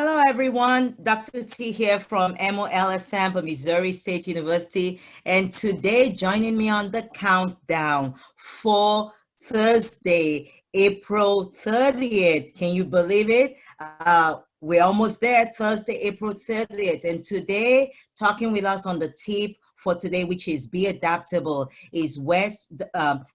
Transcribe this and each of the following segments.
Hello, everyone. Dr. T here from MOLSM for Missouri State University. And today, joining me on the countdown for Thursday, April 30th. Can you believe it? We're almost there, Thursday, April 30th. And today, talking with us on the tip for today, which is Be Adaptable, is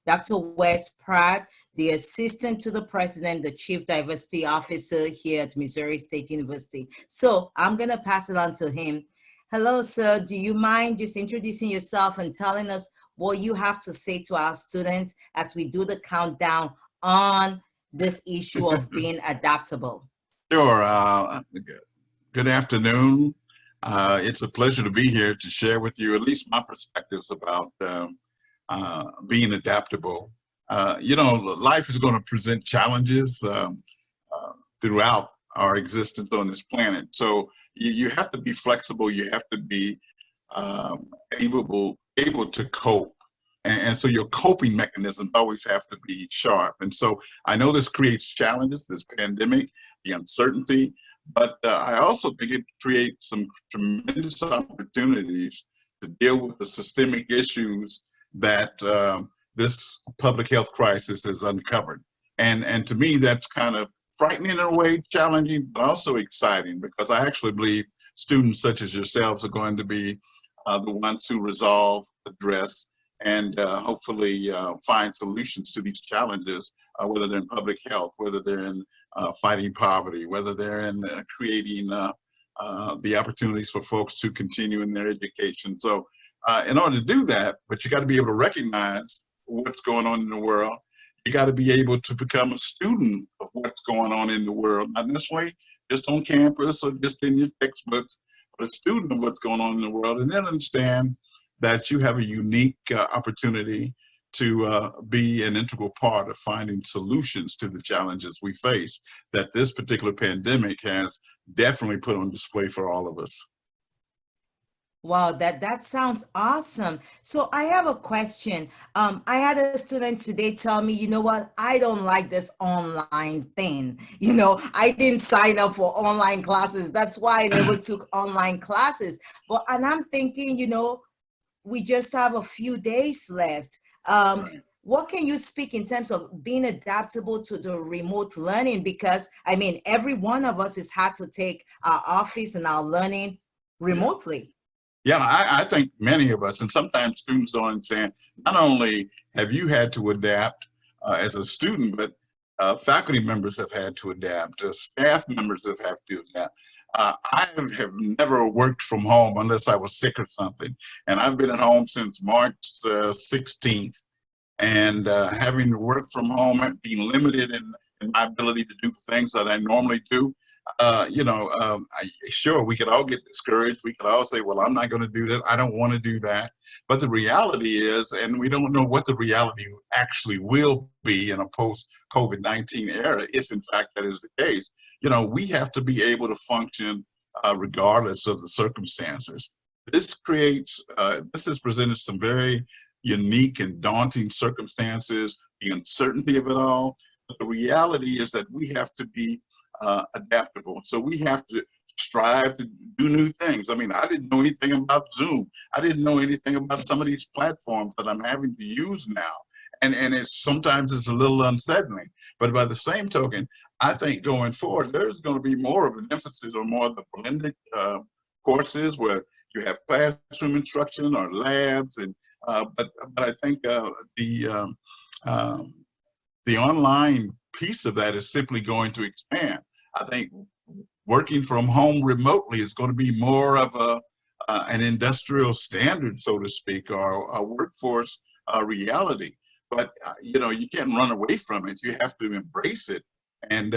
Dr. Wes Pratt, the assistant to the president, the chief diversity officer here at Missouri State University. So I'm going to pass it on to him. Hello, sir. Do you mind just introducing yourself and telling us what you have to say to our students as we do the countdown on this issue of being adaptable? Sure. Good afternoon. It's a pleasure to be here to share with you at least my perspectives about being adaptable. Life is going to present challenges throughout our existence on this planet. So you have to be flexible. You have to be able to cope. And so your coping mechanisms always have to be sharp. And so I know this creates challenges, this pandemic, the uncertainty, but I also think it creates some tremendous opportunities to deal with the systemic issues that this public health crisis has uncovered. And to me, that's kind of frightening in a way, challenging, but also exciting, because I actually believe students such as yourselves are going to be the ones who resolve, address, and hopefully find solutions to these challenges, whether they're in public health, whether they're in fighting poverty, whether they're in creating the opportunities for folks to continue in their education. So in order to do that, but you got to be able to recognize what's going on in the world. You got to be able to become a student of what's going on in the world, not necessarily just on campus or just in your textbooks, but a student of what's going on in the world, and then understand that you have a unique opportunity to be an integral part of finding solutions to the challenges we face that this particular pandemic has definitely put on display for all of us. Wow, that sounds awesome. So I have a question. I had a student today tell me, you know what, I don't like this online thing. I didn't sign up for online classes. That's why I never took online classes. And I'm thinking, we just have a few days left. Right. What can you speak in terms of being adaptable to the remote learning? Because every one of us has had to take our office and our learning remotely. Yeah, I think many of us, and sometimes students don't understand, not only have you had to adapt as a student, but faculty members have had to adapt, staff members have had to adapt. I have never worked from home unless I was sick or something. And I've been at home since March 16th. And having to work from home and being limited in my ability to do things that I normally do, sure, we could all get discouraged. We could all say, well, I'm not going to do that. I don't want to do that. But the reality is, and we don't know what the reality actually will be in a post-COVID-19 era, if in fact that is the case, we have to be able to function regardless of the circumstances. This has presented some very unique and daunting circumstances, the uncertainty of it all. But the reality is that we have to be adaptable. So we have to strive to do new things. I didn't know anything about Zoom. I didn't know anything about some of these platforms that I'm having to use now. And sometimes it's a little unsettling. But by the same token, I think going forward, there's going to be more of an emphasis on more of the blended courses where you have classroom instruction or labs. And but I think the online piece of that is simply going to expand. I think working from home remotely is going to be more of an industrial standard, so to speak, or a workforce reality. But you can't run away from it. You have to embrace it. And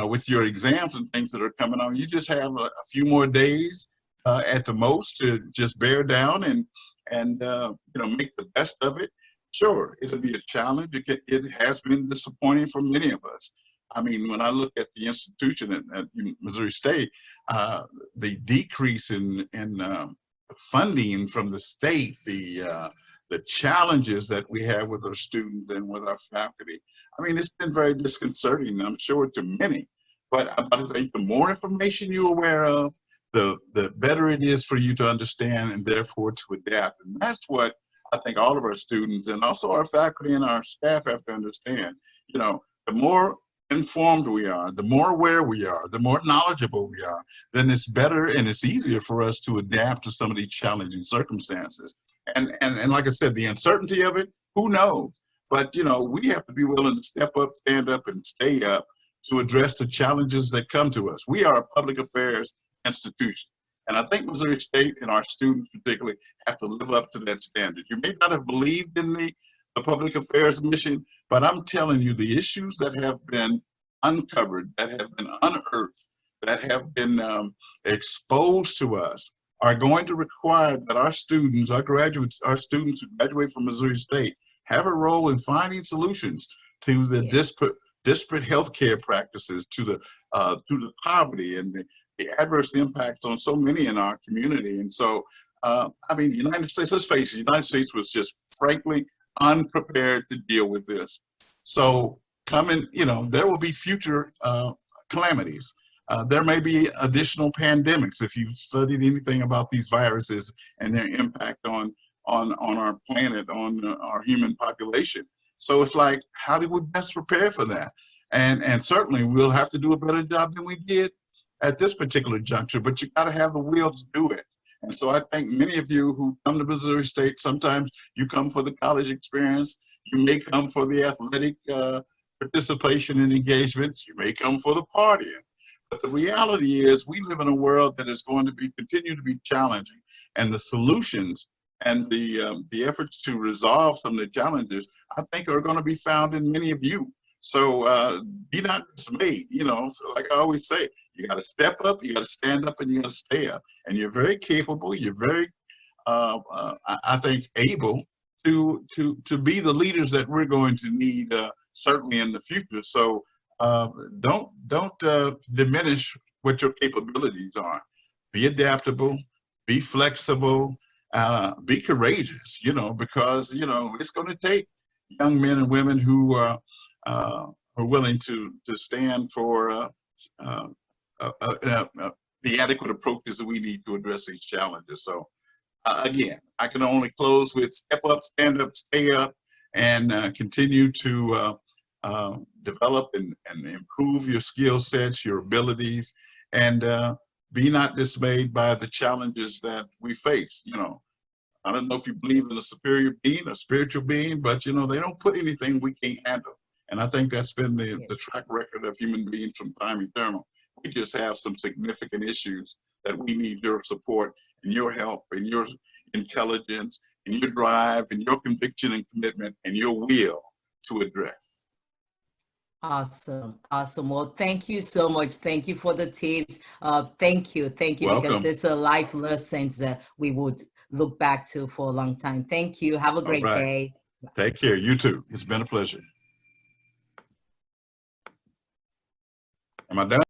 with your exams and things that are coming on, you just have a few more days at the most to just bear down and make the best of it. Sure, it'll be a challenge. It has been disappointing for many of us. When I look at the institution at Missouri State, the decrease in funding from the state, the challenges that we have with our students and with our faculty, it's been very disconcerting, I'm sure, to many. But I'm about to say, the more information you're aware of, the better it is for you to understand and therefore to adapt. And that's what I think all of our students and also our faculty and our staff have to understand. You know, the more informed we are, the more aware we are, the more knowledgeable we are, then it's better and it's easier for us to adapt to some of these challenging circumstances. And like I said, the uncertainty of it, who knows? But, you know, we have to be willing to step up, stand up, and stay up to address the challenges that come to us. We are a public affairs institution. And I think Missouri State and our students particularly have to live up to that standard. You may not have believed in the public affairs mission, but I'm telling you, the issues that have been uncovered, that have been unearthed, that have been exposed to us are going to require that our students, our graduates, our students who graduate from Missouri State have a role in finding solutions to the disparate healthcare practices, to the poverty and the adverse impacts on so many in our community. And so, I mean, the United States, let's face it, the United States was just frankly unprepared to deal with this. So coming, you know, there will be future calamities. There may be additional pandemics if you've studied anything about these viruses and their impact on our planet, on our human population. So it's like, how do we best prepare for that? And certainly we'll have to do a better job than we did at this particular juncture, but you got to have the will to do it. And so I think many of you who come to Missouri State, sometimes you come for the college experience, you may come for the athletic participation and engagement, you may come for the partying. But the reality is we live in a world that is going to continue to be challenging, and the solutions and the efforts to resolve some of the challenges, I think, are going to be found in many of you. So be not dismayed. You know, so like I always say, you got to step up, you got to stand up, and you got to stay up. And you're very capable. You're very, I think, able to be the leaders that we're going to need certainly in the future. So don't diminish what your capabilities are. Be adaptable. Be flexible. Be courageous. You know, because you know it's going to take young men and women who are willing to stand for the adequate approaches that we need to address these challenges. So again, I can only close with step up, stand up, stay up, and continue to develop and improve your skill sets, your abilities, and be not dismayed by the challenges that we face. You know, I don't know if you believe in a superior being, a spiritual being, but you know, they don't put anything we can't handle. And I think that's been the track record of human beings from time eternal. We just have some significant issues that we need your support and your help and your intelligence and your drive and your conviction and commitment and your will to address. Awesome. Awesome. Well, thank you so much. Thank you for the tips. Thank you. Welcome. Because it's a life lessons that we would look back to for a long time. Thank you. Have a great day. Take care. You too. It's been a pleasure. Am I done?